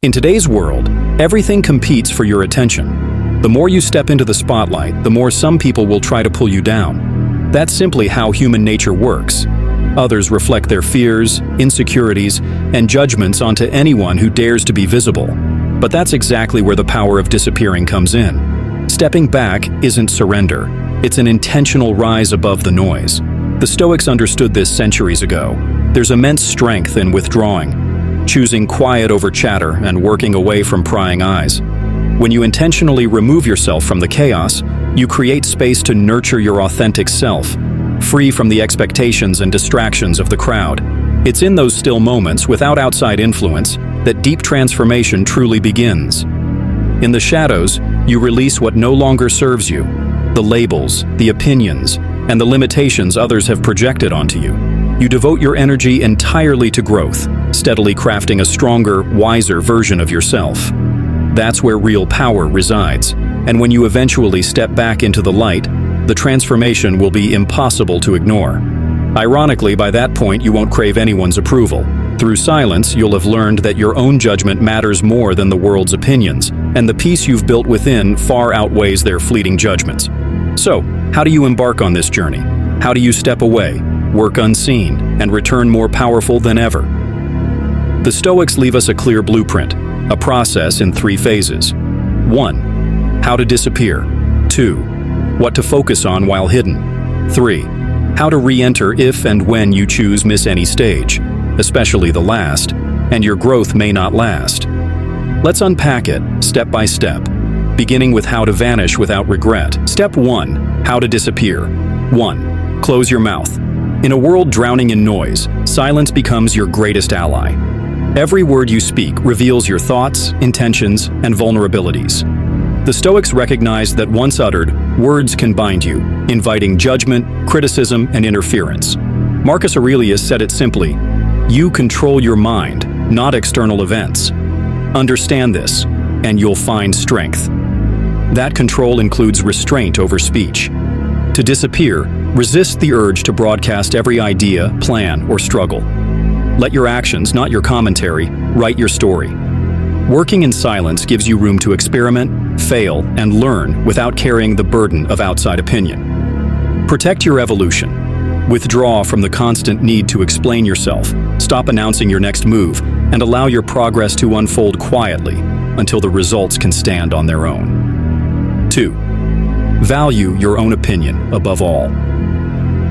In today's world, everything competes for your attention. The more you step into the spotlight, the more some people will try to pull you down. That's simply how human nature works. Others reflect their fears, insecurities, and judgments onto anyone who dares to be visible. But that's exactly where the power of disappearing comes in. Stepping back isn't surrender. It's an intentional rise above the noise. The Stoics understood this centuries ago. There's immense strength in withdrawing, choosing quiet over chatter and working away from prying eyes. When you intentionally remove yourself from the chaos, you create space to nurture your authentic self, free from the expectations and distractions of the crowd. It's in those still moments, without outside influence, that deep transformation truly begins. In the shadows, you release what no longer serves you, the labels, the opinions, and the limitations others have projected onto you. You devote your energy entirely to growth, steadily crafting a stronger, wiser version of yourself. That's where real power resides, and when you eventually step back into the light, the transformation will be impossible to ignore. Ironically, by that point, you won't crave anyone's approval. Through silence, you'll have learned that your own judgment matters more than the world's opinions, and the peace you've built within far outweighs their fleeting judgments. So, how do you embark on this journey? How do you step away, work unseen, and return more powerful than ever? The Stoics leave us a clear blueprint, a process in 3 phases. 1. How to disappear. 2. What to focus on while hidden. 3. How to re-enter if and when you miss any stage, especially the last, and your growth may not last. Let's unpack it step by step, beginning with how to vanish without regret. Step 1. How to disappear. 1. Close your mouth. In a world drowning in noise, silence becomes your greatest ally. Every word you speak reveals your thoughts, intentions, and vulnerabilities. The Stoics recognized that once uttered, words can bind you, inviting judgment, criticism, and interference. Marcus Aurelius said it simply, "You control your mind, not external events." Understand this, and you'll find strength. That control includes restraint over speech. To disappear, resist the urge to broadcast every idea, plan, or struggle. Let your actions, not your commentary, write your story. Working in silence gives you room to experiment, fail, and learn without carrying the burden of outside opinion. Protect your evolution. Withdraw from the constant need to explain yourself, stop announcing your next move, and allow your progress to unfold quietly until the results can stand on their own. 2. Value your own opinion above all.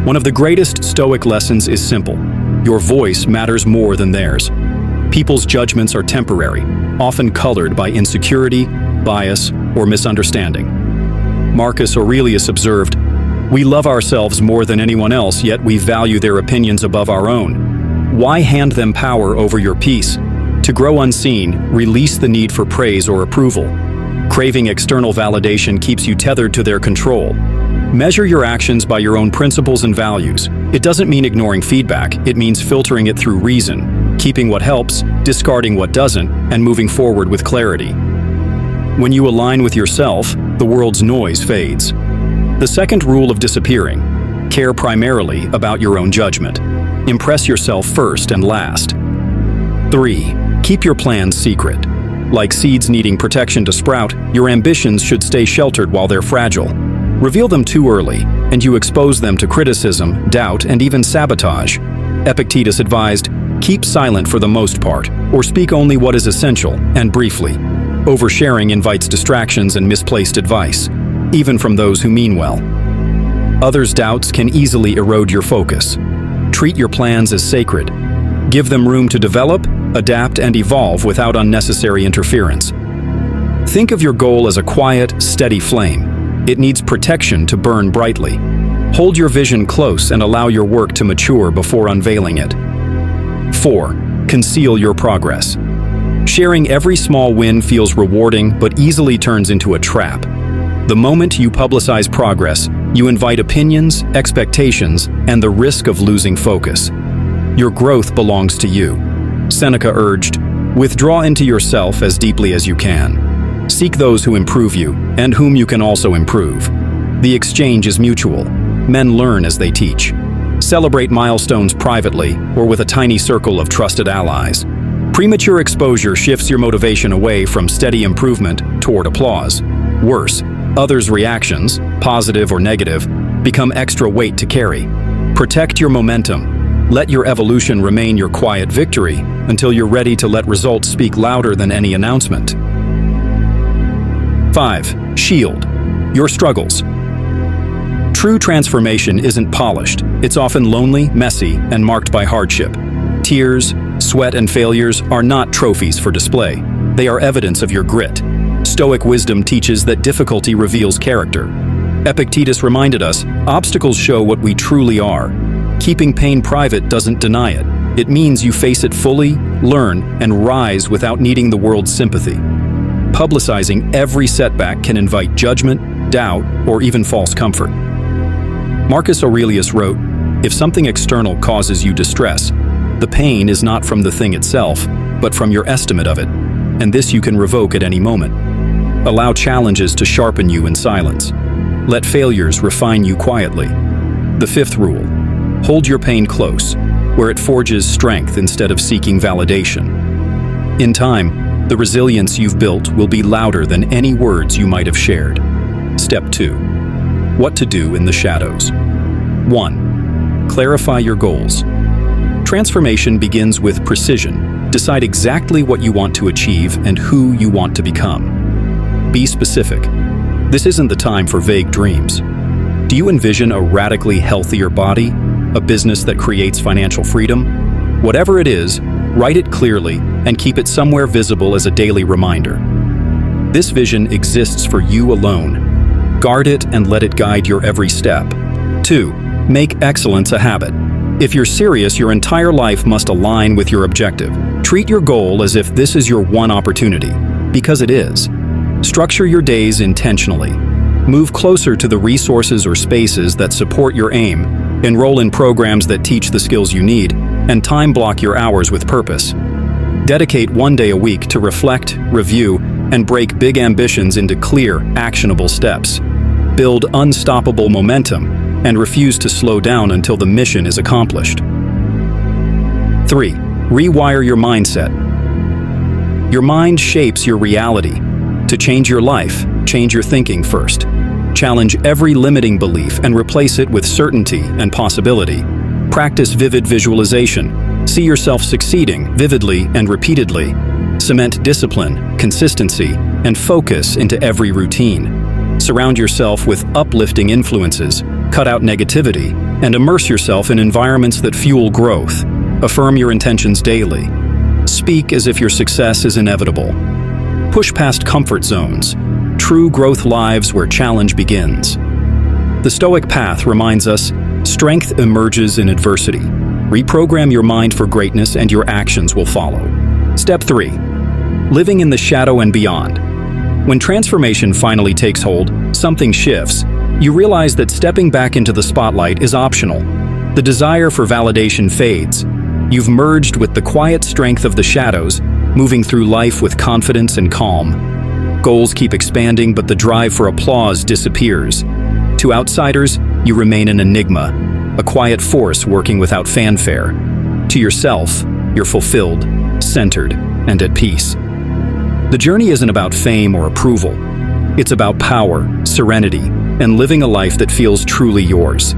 One of the greatest Stoic lessons is simple. Your voice matters more than theirs. People's judgments are temporary, often colored by insecurity, bias, or misunderstanding. Marcus Aurelius observed, "We love ourselves more than anyone else, yet we value their opinions above our own. Why hand them power over your peace? To grow unseen, release the need for praise or approval. Craving external validation keeps you tethered to their control. Measure your actions by your own principles and values. It doesn't mean ignoring feedback, it means filtering it through reason, keeping what helps, discarding what doesn't, and moving forward with clarity. When you align with yourself, the world's noise fades." The second rule of disappearing: care primarily about your own judgment. Impress yourself first and last. 3. Keep your plans secret. Like seeds needing protection to sprout, your ambitions should stay sheltered while they're fragile. Reveal them too early, and you expose them to criticism, doubt, and even sabotage. Epictetus advised, "Keep silent for the most part, or speak only what is essential, and briefly." Oversharing invites distractions and misplaced advice, even from those who mean well. Others' doubts can easily erode your focus. Treat your plans as sacred. Give them room to develop, adapt, and evolve without unnecessary interference. Think of your goal as a quiet, steady flame. It needs protection to burn brightly. Hold your vision close and allow your work to mature before unveiling it. 4. Conceal your progress. Sharing every small win feels rewarding but easily turns into a trap. The moment you publicize progress, you invite opinions, expectations, and the risk of losing focus. Your growth belongs to you. Seneca urged, "Withdraw into yourself as deeply as you can. Seek those who improve you, and whom you can also improve. The exchange is mutual. Men learn as they teach. Celebrate milestones privately or with a tiny circle of trusted allies. Premature exposure shifts your motivation away from steady improvement toward applause. Worse, others' reactions, positive or negative, become extra weight to carry. Protect your momentum. Let your evolution remain your quiet victory until you're ready to let results speak louder than any announcement. 5. Shield your struggles. True transformation isn't polished. It's often lonely, messy, and marked by hardship. Tears, sweat, and failures are not trophies for display. They are evidence of your grit. Stoic wisdom teaches that difficulty reveals character. Epictetus reminded us, obstacles show what we truly are. Keeping pain private doesn't deny it. It means you face it fully, learn, and rise without needing the world's sympathy. Publicizing every setback can invite judgment, doubt, or even false comfort. Marcus Aurelius wrote, "If something external causes you distress, the pain is not from the thing itself, but from your estimate of it, and this you can revoke at any moment. Allow challenges to sharpen you in silence. Let failures refine you quietly." The 5th rule: hold your pain close, where it forges strength instead of seeking validation. In time, the resilience you've built will be louder than any words you might have shared. Step 2. What to do in the shadows. 1. Clarify your goals. Transformation begins with precision. Decide exactly what you want to achieve and who you want to become. Be specific. This isn't the time for vague dreams. Do you envision a radically healthier body? A business that creates financial freedom? Whatever it is, write it clearly and keep it somewhere visible as a daily reminder. This vision exists for you alone. Guard it and let it guide your every step. 2. Make excellence a habit. If you're serious, your entire life must align with your objective. Treat your goal as if this is your one opportunity, because it is. Structure your days intentionally. Move closer to the resources or spaces that support your aim. Enroll in programs that teach the skills you need, and time block your hours with purpose. Dedicate one day a week to reflect, review, and break big ambitions into clear, actionable steps. Build unstoppable momentum, and refuse to slow down until the mission is accomplished. 3. Rewire your mindset. Your mind shapes your reality. To change your life, change your thinking first. Challenge every limiting belief and replace it with certainty and possibility. Practice vivid visualization. See yourself succeeding vividly and repeatedly. Cement discipline, consistency, and focus into every routine. Surround yourself with uplifting influences. Cut out negativity, and immerse yourself in environments that fuel growth. Affirm your intentions daily. Speak as if your success is inevitable. Push past comfort zones. True growth lives where challenge begins. The Stoic path reminds us, strength emerges in adversity. Reprogram your mind for greatness and your actions will follow. Step 3. Living in the shadow and beyond. When transformation finally takes hold, something shifts. You realize that stepping back into the spotlight is optional. The desire for validation fades. You've merged with the quiet strength of the shadows, moving through life with confidence and calm. Goals keep expanding, but the drive for applause disappears. To outsiders, you remain an enigma, a quiet force working without fanfare. To yourself, you're fulfilled, centered, and at peace. The journey isn't about fame or approval. It's about power, serenity, and living a life that feels truly yours.